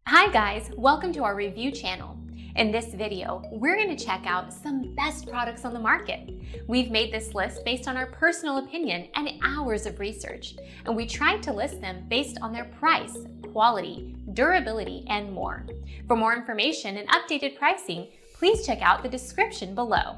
Hi guys, welcome to our review channel. In this video, we're going to check out some best products on the market. We've made this list based on our personal opinion and hours of research, and we tried to list them based on their price, quality, durability, and more. For more information and updated pricing, please check out the description below.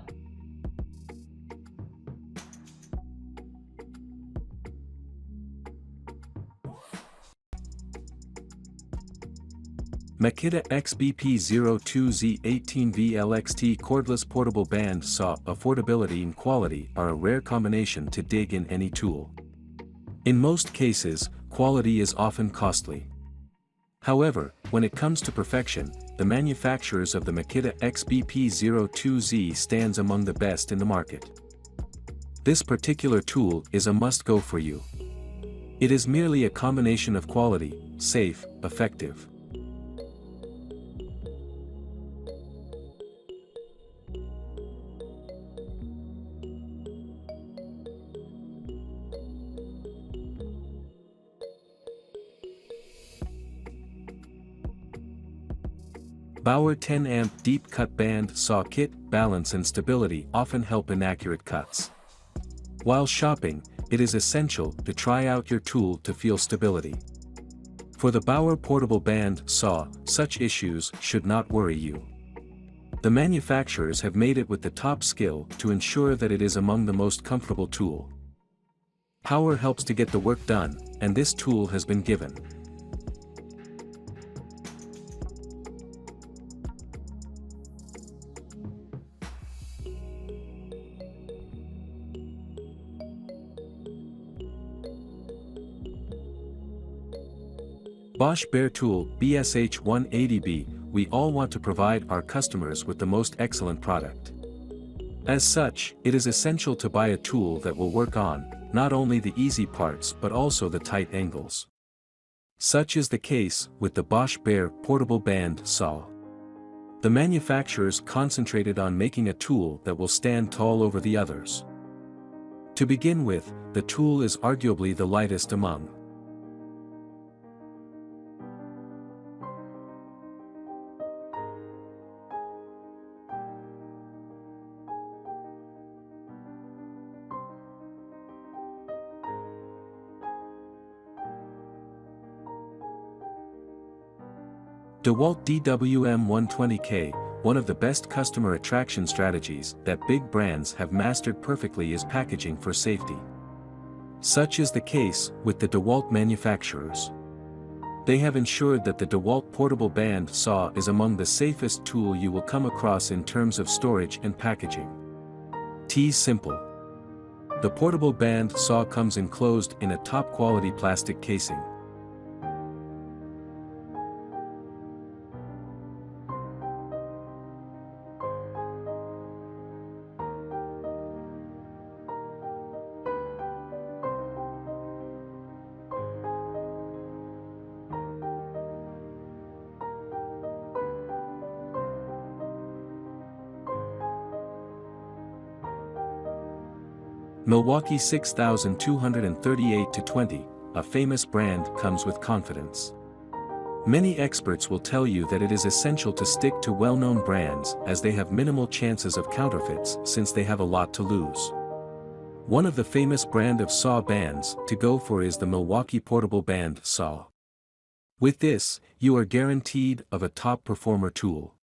Makita XBP02Z 18V LXT cordless portable band saw. Affordability and quality are a rare combination to dig in any tool. In most cases, quality is often costly. However, when it comes to perfection, the manufacturers of the Makita XBP02Z stands among the best in the market. This particular tool is a must-go for you. It is merely a combination of quality, safe, effective. BAUER 10-amp deep cut band saw kit. Balance and stability often help in accurate cuts. While shopping, it is essential to try out your tool to feel stability. For the BAUER portable band saw, such issues should not worry you. The manufacturers have made it with the top skill to ensure that it is among the most comfortable tool. Power helps to get the work done, and this tool has been given. Bosch BAUER Tool BSH180B. We all want to provide our customers with the most excellent product. As such, it is essential to buy a tool that will work on, not only the easy parts but also the tight angles. Such is the case with the Bosch BAUER portable band saw. The manufacturers concentrated on making a tool that will stand tall over the others. To begin with, the tool is arguably the lightest among. DEWALT DWM120K, one of the best customer attraction strategies that big brands have mastered perfectly is packaging for safety. Such is the case with the DEWALT manufacturers. They have ensured that the DEWALT portable band saw is among the safest tool you will come across in terms of storage and packaging. T's simple. The portable band saw comes enclosed in a top-quality plastic casing. Milwaukee 6238-20, a famous brand, comes with confidence. Many experts will tell you that it is essential to stick to well-known brands as they have minimal chances of counterfeits since they have a lot to lose. One of the famous brand of saw bands to go for is the Milwaukee portable band saw. With this, you are guaranteed of a top performer tool.